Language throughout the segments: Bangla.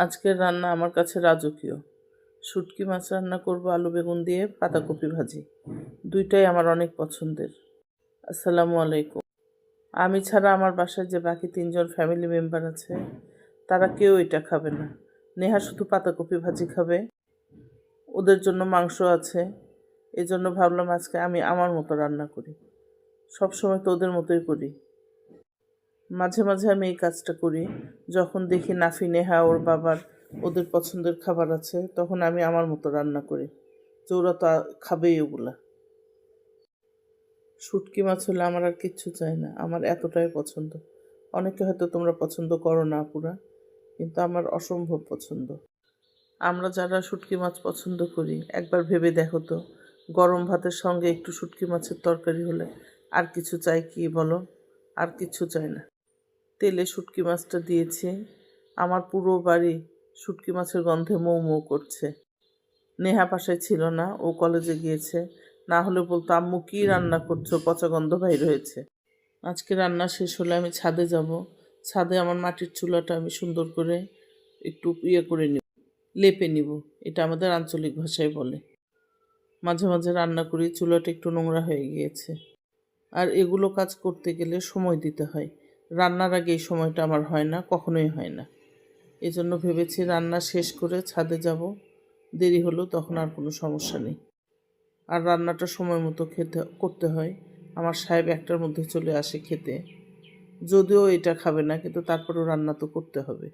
আজকের রান্না আমার কাছে রাজকীয়। শুটকি মাছ রান্না করব আলু বেগুন দিয়ে, পাতাকপি ভাজি। দুইটাই আমার অনেক পছন্দের। আসসালামু আলাইকুম। আমি ছাড়া আমার বাসায় যে বাকি 3জন ফ্যামিলি মেম্বার আছে তারা কেউ এটা খাবে না। নেহা শুধু পাতাকপি ভাজি খাবে, ওদের জন্য মাংস আছে। এজন্য ভাবলাম আজকে আমি আমার মতো রান্না করি। সবসময় তো ওদের মতোই করি। মাঝে মাঝে আমি এই কাজটা করি। যখন দেখি নাফি, নেহা, ওর বাবার ওদের পছন্দের খাবার আছে, তখন আমি আমার মতো রান্না করি যে ওরা তো খাবেই ওগুলা। শুটকি মাছ হলে আমার আর কিচ্ছু চাই না, আমার এতটাই পছন্দ। অনেকে হয়তো তোমরা পছন্দ করো না আপুরা, কিন্তু আমার অসম্ভব পছন্দ। আমরা যারা শুটকি মাছ পছন্দ করি, একবার ভেবে দেখো তো, গরম ভাতের সঙ্গে একটু শুটকি মাছের তরকারি হলে আর কিছু চাই কি বলো? আর কিছু চাই না। তেলে শুটকি মাছটা দিয়েছি, আমার পুরো বাড়ি শুটকি মাছের গন্ধে মৌ মৌ করছে। নেহা পাশায় ছিল না, ও কলেজে গিয়েছে। না হলে বলতো, আম্মু কী রান্না করছো, পচা গন্ধ বাইর হয়েছে। আজকে রান্না শেষ হলে আমি ছাদে যাব। ছাদে আমার মাটির চুলাটা আমি সুন্দর করে একটু করে নিব, লেপে নিব। এটা আমাদের আঞ্চলিক ভাষায় বলে। মাঝে মাঝে রান্না করি, চুলাটা একটু নোংরা হয়ে গিয়েছে। আর এগুলো কাজ করতে গেলে সময় দিতে হয়। রান্নার আগে এই সময়টা আমার হয় না, কখনোই হয় না। এজন্য ভেবেছি রান্না শেষ করে ছাদে যাব। দেরি হলেও তখন আর কোনো সমস্যা নেই। আর রান্নাটা সময় মতো করতে হয়। আমার সাহেব 1টার মধ্যে চলে আসে খেতে। যদিও এটা খাবে না, কিন্তু তারপরেও রান্না তো করতে হবে।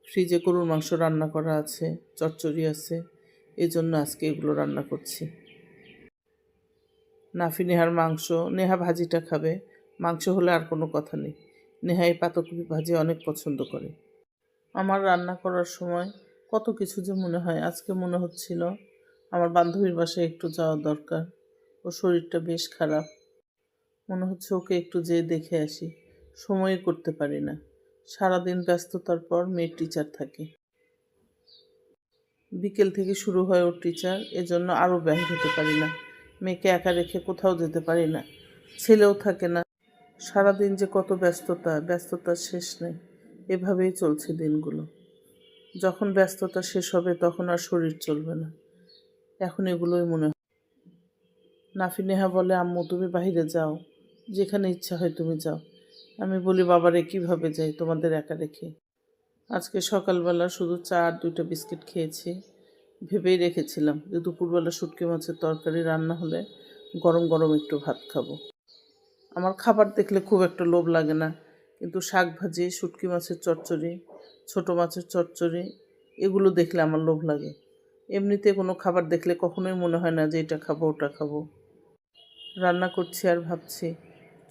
ফ্রিজে গরুর মাংস রান্না করা আছে, চচ্চড়ি আছে, এজন্য আজকে এগুলো রান্না করছি। নাফি নেহার মাংস, নেহা ভাজিটা খাবে, মাংস হলে আর কোনো কথা নেই। নেহা এই পাতাকপি ভাজি অনেক পছন্দ করে। আমার রান্না করার সময় কত কিছু যে মনে হয়। আজকে মনে হচ্ছিল আমার বান্ধবীর বাসায় একটু যাওয়া দরকার। ওর শরীরটা বেশ খারাপ, মনে হচ্ছে ওকে একটু যেয়ে দেখে আসি। সময়ই করতে পারি না, সারাদিন ব্যস্ততার পর মেয়ের টিচার থাকে। বিকেল থেকে শুরু হয় ওর টিচার, এজন্য আরও বাইরে হতে পারি না। মেয়েকে একা রেখে কোথাও যেতে পারি না, ছেলেও থাকে না। সারাদিন যে কত ব্যস্ততার শেষ নেই। এভাবেই চলছে দিনগুলো। যখন ব্যস্ততা শেষ হবে তখন আর শরীর চলবে না। এখন এগুলোই মনে হয়। নাফি নেহা বলে, আম্মু তুমি বাইরে যাও, যেখানে ইচ্ছা হয় তুমি যাও। আমি বলি, বাবারে কীভাবে যাই তোমাদের একা রেখে? আজকে সকালবেলা শুধু চা আর 2টা বিস্কিট খেয়েছি। ভেবেই রেখেছিলাম যে দুপুরবেলা শুটকি মাছের তরকারি রান্না হলে গরম গরম একটু ভাত খাবো। আমার খাবার দেখলে খুব একটা লোভ লাগে না, কিন্তু শাক ভাজি, শুটকি মাছের চচ্চড়ি, ছোটো মাছের চচ্চড়ি, এগুলো দেখলে আমার লোভ লাগে। এমনিতে কোনো খাবার দেখলে কখনোই মনে হয় না যে এটা খাবো ওটা খাবো। রান্না করছি আর ভাবছি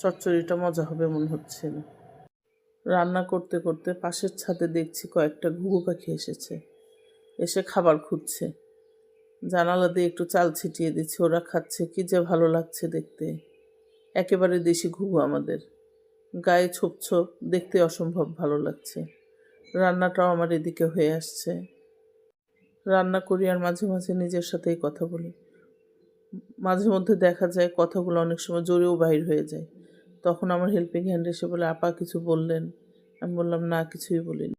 চচ্চড়িটা মজা হবে মনে হচ্ছে না। রান্না করতে করতে পাশের ছাদে দেখছি কয়েকটা ঘুঘু পাখি এসেছে, এসে খাবার খুঁজছে। জানালা দিয়ে একটু চাল ছিটিয়ে দিচ্ছি, ওরা খাচ্ছে, কি যে ভালো লাগছে দেখতে। একেবারে দেশি ঘুঘু আমাদের, গায়ে ছোপ ছোপ, দেখতে অসম্ভব ভালো লাগছে। রান্নাটাও আমার এদিকে হয়ে আসছে। রান্না করি আর মাঝে মাঝে নিজের সাথেই কথা বলি। মাঝে মধ্যে দেখা যায় কথাগুলো অনেক সময় জোরেও বাহির হয়ে যায়। তখন আমার হেল্পিং হ্যান্ড এসে বলে, আপা কিছু বললেন? আমি বললাম, না কিছুই বলিনি।